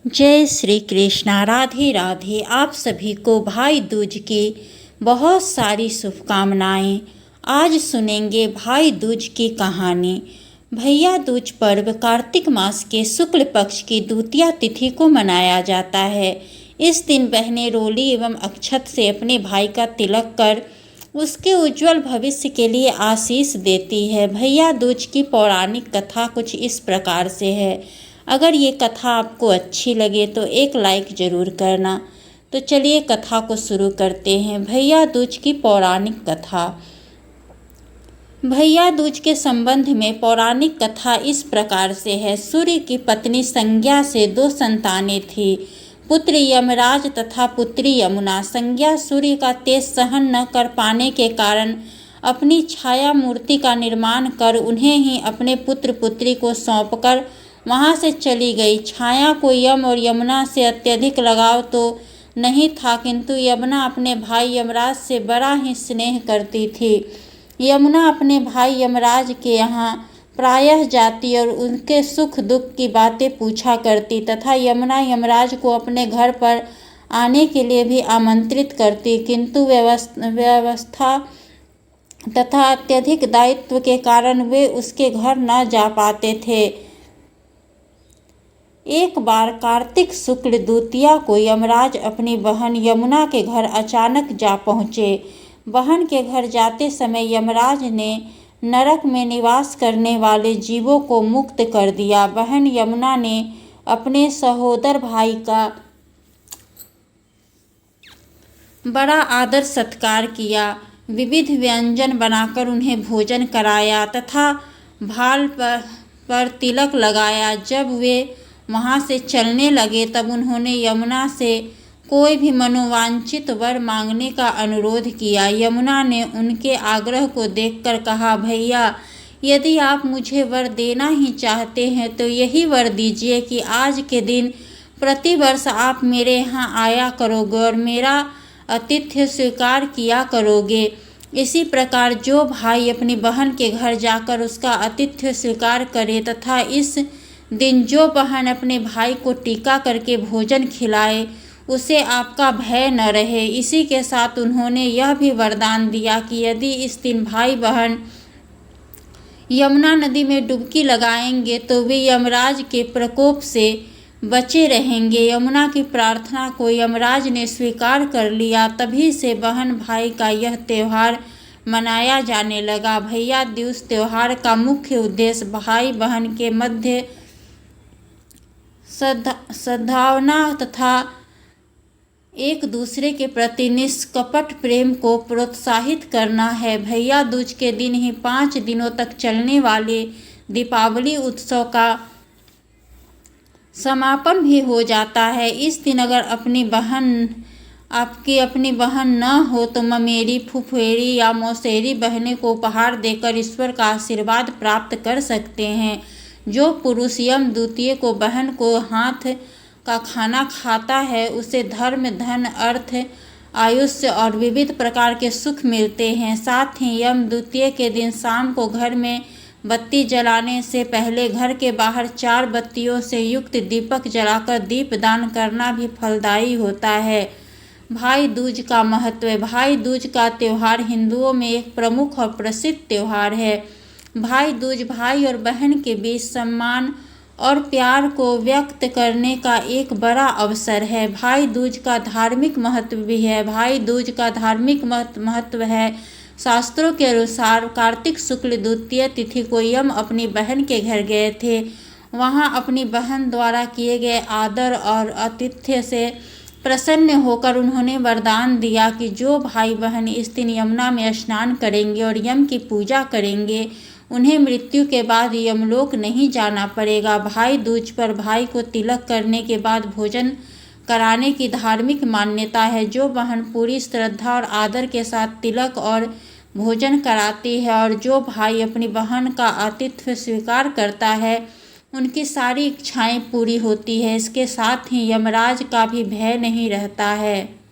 जय श्री कृष्णा। राधे राधे। आप सभी को भाई दूज की बहुत सारी शुभकामनाएं। आज सुनेंगे भाई दूज की कहानी। भैया दूज पर्व कार्तिक मास के शुक्ल पक्ष की द्वितीया तिथि को मनाया जाता है। इस दिन बहनें रोली एवं अक्षत से अपने भाई का तिलक कर उसके उज्जवल भविष्य के लिए आशीष देती है। भैया दूज की पौराणिक कथा कुछ इस प्रकार से है। अगर ये कथा आपको अच्छी लगे तो एक लाइक ज़रूर करना। तो चलिए कथा को शुरू करते हैं। भैया दूज की पौराणिक कथा। भैया दूज के संबंध में पौराणिक कथा इस प्रकार से है। सूर्य की पत्नी संज्ञा से 2 संतानें थी, पुत्र यमराज तथा पुत्री यमुना। संज्ञा सूर्य का तेज सहन न कर पाने के कारण अपनी छाया मूर्ति का निर्माण कर उन्हें ही अपने पुत्र पुत्री को सौंपकर वहाँ से चली गई। छाया को यम और यमुना से अत्यधिक लगाव तो नहीं था, किंतु यमुना अपने भाई यमराज से बड़ा ही स्नेह करती थी। यमुना अपने भाई यमराज के यहाँ प्रायः जाती और उनके सुख दुख की बातें पूछा करती तथा यमुना यमराज को अपने घर पर आने के लिए भी आमंत्रित करती, किंतु व्यवस्था तथा अत्यधिक दायित्व के कारण वे उसके घर न जा पाते थे। एक बार कार्तिक शुक्ल द्वितीया को यमराज अपनी बहन यमुना के घर अचानक जा पहुँचे। बहन के घर जाते समय यमराज ने नरक में निवास करने वाले जीवों को मुक्त कर दिया। बहन यमुना ने अपने सहोदर भाई का बड़ा आदर सत्कार किया, विविध व्यंजन बनाकर उन्हें भोजन कराया तथा भाल पर तिलक लगाया। जब वे वहाँ से चलने लगे तब उन्होंने यमुना से कोई भी मनोवांछित वर मांगने का अनुरोध किया। यमुना ने उनके आग्रह को देखकर कहा, भैया यदि आप मुझे वर देना ही चाहते हैं तो यही वर दीजिए कि आज के दिन प्रतिवर्ष आप मेरे यहाँ आया करोगे और मेरा आतिथ्य स्वीकार किया करोगे। इसी प्रकार जो भाई अपनी बहन के घर जाकर उसका आतिथ्य स्वीकार करे तथा इस दिन जो बहन अपने भाई को टीका करके भोजन खिलाए उसे आपका भय न रहे। इसी के साथ उन्होंने यह भी वरदान दिया कि यदि इस दिन भाई बहन यमुना नदी में डुबकी लगाएंगे तो वे यमराज के प्रकोप से बचे रहेंगे। यमुना की प्रार्थना को यमराज ने स्वीकार कर लिया। तभी से बहन भाई का यह त्यौहार मनाया जाने लगा। भैया दूज त्यौहार का मुख्य उद्देश्य भाई बहन के मध्य सद्भावना तथा एक दूसरे के प्रति निष्कपट प्रेम को प्रोत्साहित करना है। भैया दूज के दिन ही 5 दिनों तक चलने वाले दीपावली उत्सव का समापन भी हो जाता है। इस दिन अगर आपकी अपनी बहन न हो तो ममेरी, फुफेरी या मौसेरी बहनें को उपहार देकर ईश्वर का आशीर्वाद प्राप्त कर सकते हैं। जो पुरुष यम द्वितीया को बहन को हाथ का खाना खाता है उसे धर्म, धन, अर्थ, आयुष्य और विविध प्रकार के सुख मिलते हैं। साथ ही यम द्वितीया के दिन शाम को घर में बत्ती जलाने से पहले घर के बाहर 4 बत्तियों से युक्त दीपक जलाकर दीपदान करना भी फलदायी होता है। भाई दूज का महत्व। भाई दूज का त्यौहार हिंदुओं में एक प्रमुख और प्रसिद्ध त्यौहार है। भाई दूज भाई और बहन के बीच सम्मान और प्यार को व्यक्त करने का एक बड़ा अवसर है। भाई दूज का धार्मिक महत्व भी है। भाई दूज का धार्मिक महत्व है। शास्त्रों के अनुसार कार्तिक शुक्ल द्वितीया तिथि को यम अपनी बहन के घर गए थे। वहां अपनी बहन द्वारा किए गए आदर और आतिथ्य से प्रसन्न होकर उन्होंने वरदान दिया कि जो भाई बहन इस दिन यमुना में स्नान करेंगे और यम की पूजा करेंगे उन्हें मृत्यु के बाद यमलोक नहीं जाना पड़ेगा। भाई दूज पर भाई को तिलक करने के बाद भोजन कराने की धार्मिक मान्यता है। जो बहन पूरी श्रद्धा और आदर के साथ तिलक और भोजन कराती है और जो भाई अपनी बहन का आतिथ्य स्वीकार करता है उनकी सारी इच्छाएं पूरी होती है। इसके साथ ही यमराज का भी भय नहीं रहता है।